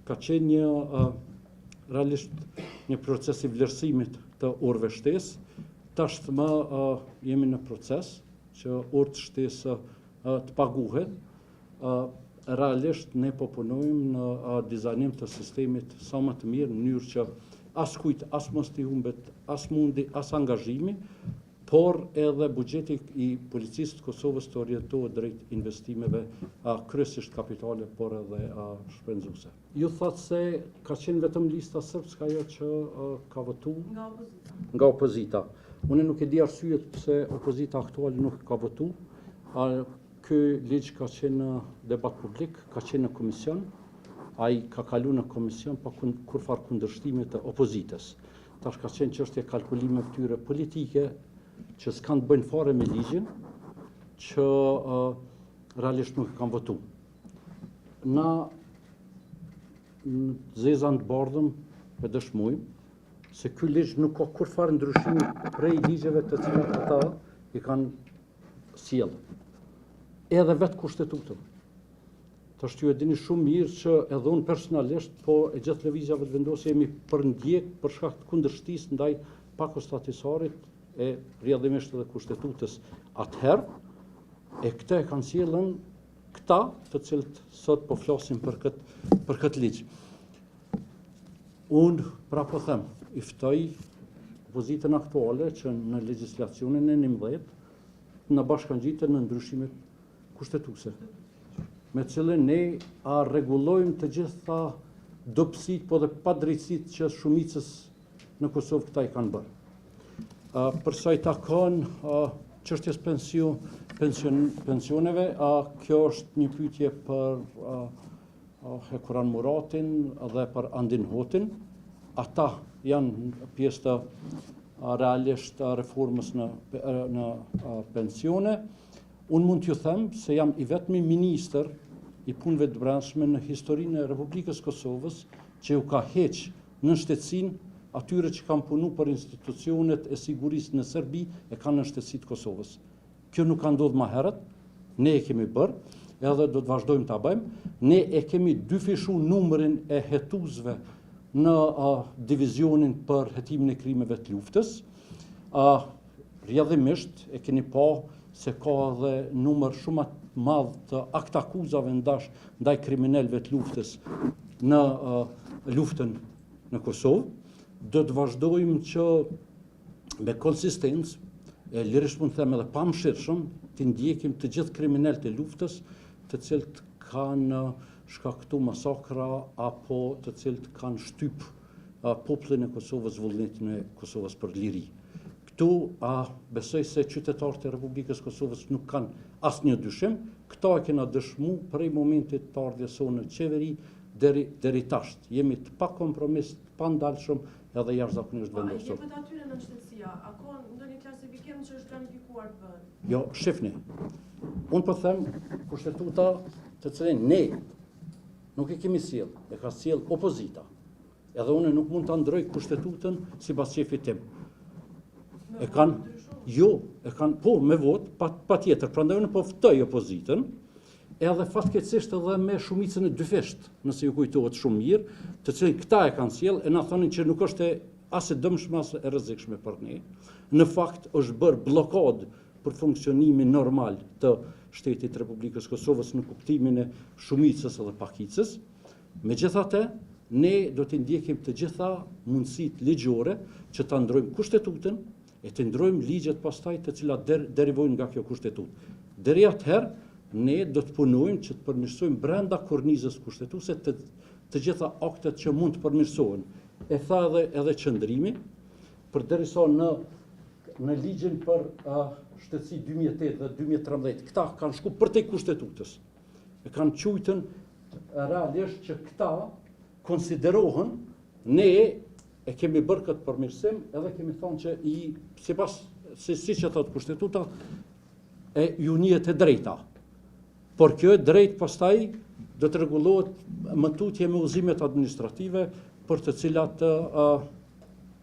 ka qenë një realisht një proces I vlerësimit të orëve shtesë. Tashmë jemi në proces që orë të shtesë të paguhet. Realisht ne po punojmë në dizajnim të sistemit sa më të mirë në mënyrë që as kujt, as mos t'i humbet, as mundi, as angazhimi, por edhe buxheti I policisë të Kosovës të orientohet drejt investimeve kryesisht kapitale, por edhe shpenzuese. Ju thatë se ka qenë vetëm lista srpske ajo që ka votu nga opozita. Unë nuk e di arsyet pse opozita aktuale nuk ka votu. Ky ligj ka qenë në debat publik, ka qenë në komision, ai ka kalu në komision pa kur farë kundërshtime të opozitës. Tash ka qenë çështje kalkulime këtyre politike që s'kan të bëjnë fare me ligjin, që realisht nuk kanë votu. Na në zezan të bardhëm e dëshmojmë se ky ligj nuk ka kur farë ndryshimi prej ligjeve të cilat ata I kanë sjellë. Edhe vetë kushtetutën. Tash ju e dini shumë mirë që edhe unë personalisht, po e gjithë lëvizjave të vendosje jemi përndjek për shkak të kundërshtisë ndaj pakostatisarit e rrjedhimisht edhe kushtetutës atëherë, e këtë e kanë sjellën këta të cilët sot po flasin për këtë ligj. Unë pra po them, I ftoj opozitën aktuale që në legjislacionin e 11 në bashkangjitur në ndryshimet kushtetuese, me cilën ne rregullojmë të gjitha dobësitë po dhe padrejtësitë që shumicës në Kosovë këta I kanë bërë. Për sa I takon çështjes pensioneve, kjo është një pyetje për Hekuran Muratin dhe për Andin Hotin. Ata janë pjesë të realisht reformës në pensione. Unë mund t'ju them se jam I vetmi ministër I punëve të brendshme në historinë e Republikës Kosovës që u ka heq në shtetësinë atyre që kanë punu për institucionet e sigurisë në Serbi e kanë në shtetësitë të Kosovës. Kjo nuk ka ndodhur më herët, ne e kemi bërë, edhe do të vazhdojmë ta bëjmë. Ne e kemi dyfishu numrin e hetuesve në divizionin për hetimin e krimeve të luftës. Rrjedhimisht e keni pa se ka edhe numër shumë madh të aktakuzave ndaj kriminalëve të luftës në luftën në Kosovë. Do të vazhdojmë që me konsistencë, lirisht mund të them edhe pamshirshëm, të ndjekim të gjithë kriminalët e luftës, të cilët kanë shkaktuar masakra apo të cilët kanë shtyp popullin e Kosovës, vullnetin e Kosovës për liri. Këtu besoj se qytetarët e Republikës Kosovës nuk kanë asnjë dyshim. Këta e kena dëshmu prej momentit të ardhjes sonë në qeveri deri tash. Jemi të pa kompromis, të pa ndalshëm edhe jashtëzakonisht vendosur. Jepet atyre në shtetësia, a ka ndonjë klasifikim që është planifikuar të bëhet? Jo, shifni. Unë po them kushtetuta të cilën ne nuk e kemi sjell, e ka sjell opozita. Edhe unë nuk mund ta ndroj kushtetutën sipas shefit tim. E kanë po me vot, pa tjetër, prandaj unë po ftoj opozitën, edhe fatkeqësisht edhe me shumicën e dyfisht, nëse ju kujtohet shumë mirë, të cilën këta e kanë sjell, e na thonin që nuk është as e dëmshme as e rrezikshme për ne. Në fakt është bërë blokadë për funksionimin normal të shtetit Republikës Kosovës në kuptimin e shumicës edhe pakicës. Megjithatë, ne do të ndjekim të gjitha mundësitë ligjore që ta ndrojmë kushtetutën e të ndrojmë ligjet pastaj të cilat derivojnë nga kjo kushtetutë. Deri atëherë, ne do të punojmë që të përmirësojmë brenda kornizës kushtetuese të gjitha aktet që mund të përmirësohen. E tha edhe qëndrimi, përderisa në ligjin për shtetësi 2008 dhe 2013, këta kanë shku përtej kushtetutës. E kanë quajtën realisht që këta konsiderohen, ne e kemi bërë këtë përmirësim, edhe kemi thonë që si që thotë kushtetuta, ju njihet e drejta. Por kjo e drejt pastaj do të rregullohet më tutje me udhëzimet administrative për të cilat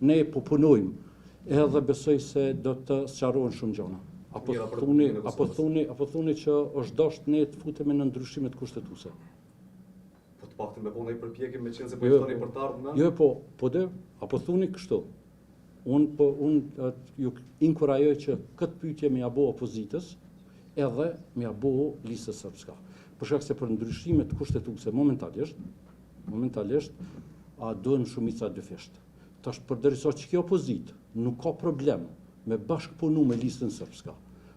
ne po punojmë. Edhe besoj se do të sqarohen shumë gjëra. Apo thuni që është dashur ne të futemi në ndryshimet kushtetuese. Po të paktën me bëu ndonjë përpjekje me qenë se po ftoni për të ardhmen? Jo, po dhe, apo thuni kështu. Unë ju inkurajoj që këtë pyetje me ja bo opozitës, edhe me ja bo listës srpska. Për shkak se për ndryshimet kushtetuese momentalisht duhen shumica dyfisht. Tash përderisa që kjo opozitë nuk ka problem me bashkëpunu me listën srpska,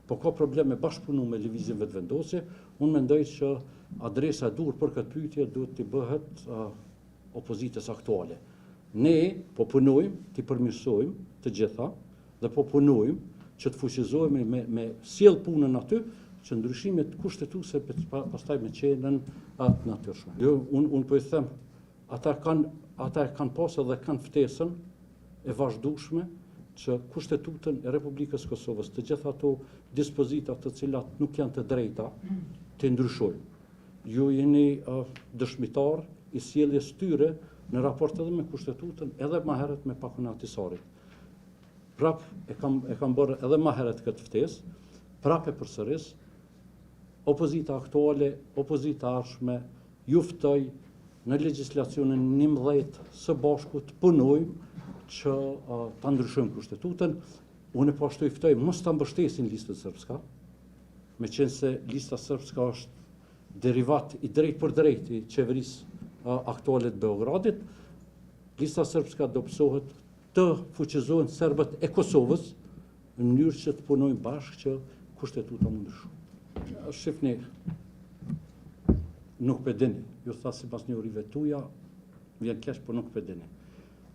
po ka problem me bashkëpunu me lëvizjen vetëvendosje, unë mendoj që adresa e duhur për këtë pyetje duhet të bëhet opozitës aktuale. Ne po punojmë të përmirësojmë të gjitha dhe po punojmë që të fuqizohemi me sjell punën aty që ndryshimet kushtetuese pastaj me qenën atë natyrshme. Unë po i them, ata kanë pas edhe kanë ftesën e vazhdueshme që Kushtetutën e Republikës Kosovës, të gjitha ato dispozita të cilat nuk janë të drejta, të ndryshojnë. Ju jeni dëshmitar i sjelljes tyre në raport edhe me Kushtetutën, edhe më herët me Pakun e Ahtisarit. Prap e kam bërë edhe më herët këtë ftesë, prap e përsëris, opozita aktuale, opozita arshme, ju ftoj në legjislacionin 11 së bashku të punojmë që ta ndryshojmë Kushtetutën. Unë po ashtu i ftoj mos ta mbështesin listën srpska, me qenë se lista srpska është derivat i drejt për drejt i qeverisë aktuale të Beogradit. Lista srpska do pësohet të fuqizohen serbët e Kosovës në mënyrë që të punojnë bashkë që Kushtetuta më ndryshu. Shifni, nuk pe dini. Ju tha si pas një urive tuja, vjen kesh, po nuk pe dini.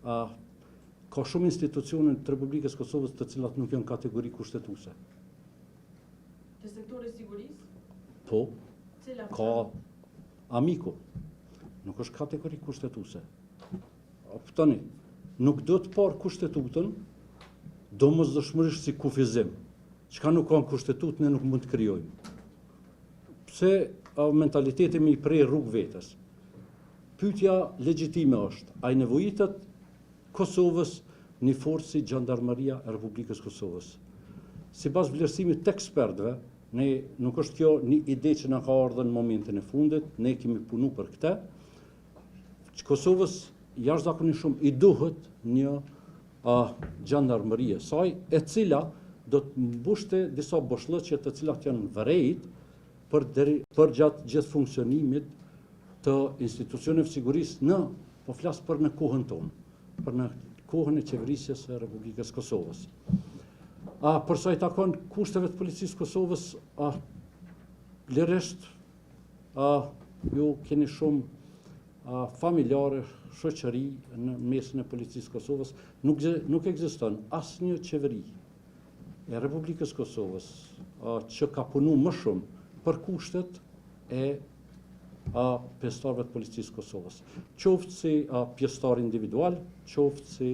Ka shumë institucione të Republikës Kosovës të cilat nuk janë kategori kushtetuese. Të sektorit sigurisë? Po, Cila? ka Amiko. Nuk është kategori kushtetuese. Kuptoni, nuk do të parë Kushtetutën domosdoshmërisht si kufizim. Çka nuk ka në Kushtetutë ne nuk mund të krijojmë. Pse mentaliteti më i prej rrugë vetës. Pyetja legjitime është, a i nevojitet Kosovës një forcë si Gjandarmeria e Republikës Kosovës? Sipas vlerësimit të ekspertëve, nuk është kjo një ide që na ka ardhur në momentin e fundit, ne kemi punu për këtë, që Kosovës jashtëzakonisht shumë i duhet një gjandarmerie saj, e cila do të mbushte disa boshllëqe të cilat janë vërejt për gjatë gjithë funksionimit të institucioneve sigurisë po flas për në kohën tonë, për në kohën e qeverisjes së Republikës Kosovës. Për sa i takon kushteve të policisë Kosovës, lirisht ju keni shumë familjare, shoqëri në mesin e policisë Kosovës, nuk ekziston asnjë qeveri e Republikës Kosovës që ka punu më shumë për kushtet e pjesëtarëve të policisë Kosovës. Qoftë si pjesëtar individual, qoftë si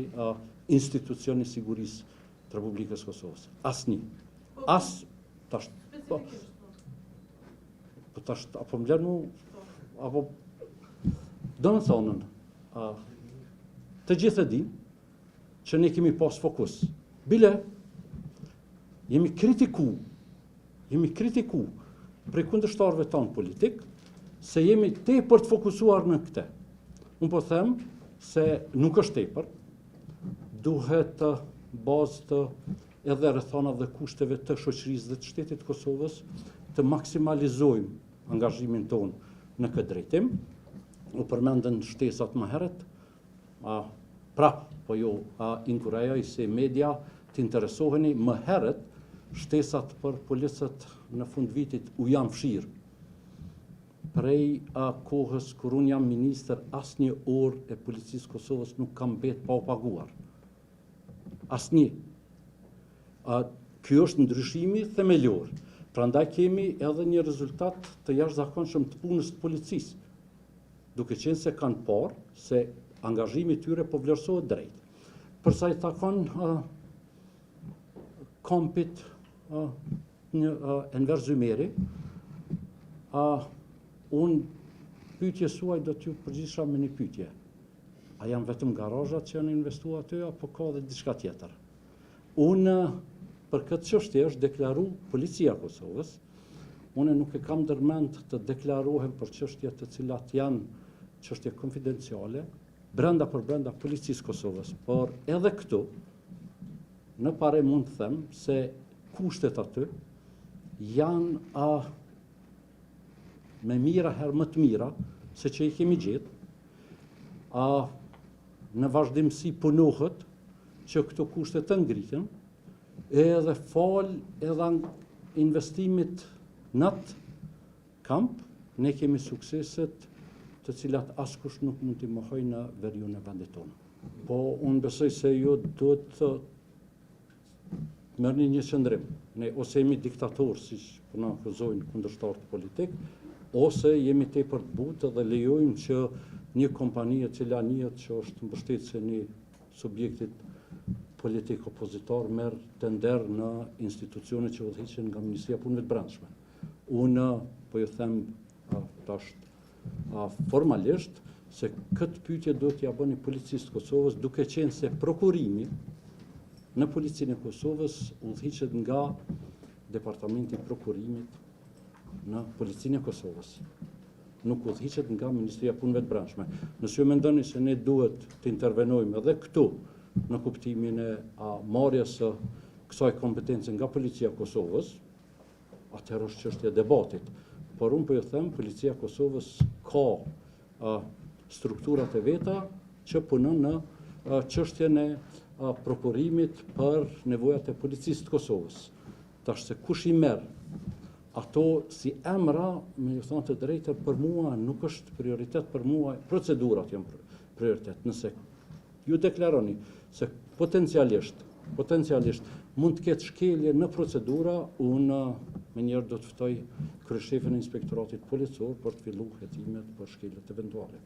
institucioni sigurisë të Republikës Kosovës. Asnjë. Apo më lërë mu, apo do në thonën, të gjithë e din që ne kemi pas fokus. Bile, jemi kritiku prej kundërshtarëve tanë politik, se jemi tepër të fokusuar në këte. Unë po them se nuk është tepër, duhet bazë të edhe rrethana dhe kushteve të shoqërisë dhe të shtetit Kosovës të maksimalizojmë angazhimin tonë në këtë drejtim. U përmendën shtesat më herët, po jo inkurajoj se media të interesoheni më herët, shtesat për policët në fund vitit u janë fshirë. Prej kohës kur unë jam ministër, asnjë orë e policisë Kosovës nuk kam mbet pa u paguar. Asnjë. Ky është ndryshimi themelor. Prandaj kemi edhe një rezultat të jashtëzakonshëm të punës të policisë, duke qenë se kanë parë se angazhimi tyre po vlerësohet drejt. Për sa i takon kompit Enver Zymeri, unë pyetje suaj do t'ju përgjigjesha me një pyetje. A janë vetëm garazhat që janë investuar aty, apo ka dhe diçka tjetër? Unë për këtë çështje është deklaruar Policia e Kosovës. Unë nuk e kam ndërmend të deklarohem për çështje të cilat janë çështje konfidenciale brenda policisë Kosovës, por edhe këtu në pare mund të them se kushtet aty janë me mira herë më të mira se që i kemi gjetë. Në vazhdimsi punohet që këto kushte të ngritën, edhe fal edhe investimit në atë kamp, ne kemi sukseset të cilat askush nuk mund t'i mohoj në veriun e vendit tonë. Po, unë besoj se ju duhet të mërni një qëndrim. Ne ose jemi diktatorë, si që përna akuzojnë kundërshtarët politik, ose jemi tepër të butë dhe lejojmë që një kompani e cila njët që është mbështetë se një subjektit politik opozitar merë të nder në institucione që udhëhiqen nga Ministria e Punëve të Brendshme. Unë po ju them formalisht se këtë pyetje duhet t'ia bëni policisë të Kosovës, duke qenë se prokurimi në policinë e Kosovës udhëhiqet nga Departamenti i Prokurimit në policinë e Kosovës. Nuk udhëhiqet nga Ministria e Punëve të Brendshme. Nëse ju mendoni se ne duhet të intervenojmë edhe këtu në kuptimin e marrjes së kësaj kompetence nga Policia e Kosovës, atëherë është çështje debatit. Por unë po ju them, Policia e Kosovës ka strukturat e veta që punon në çështjen e prokurimit për nevojat e policisë të Kosovës. Tash se kush i merr ato si emra, me ju thonë të drejtën, për mua nuk është prioritet, për mua procedurat janë prioritet. Nëse ju deklaroni se potencialisht mund të ketë shkelje në procedura, unë me njerë do të ftoj kryeshefin e inspektoratit policor për të filluar hetimet për shkeljet eventuale.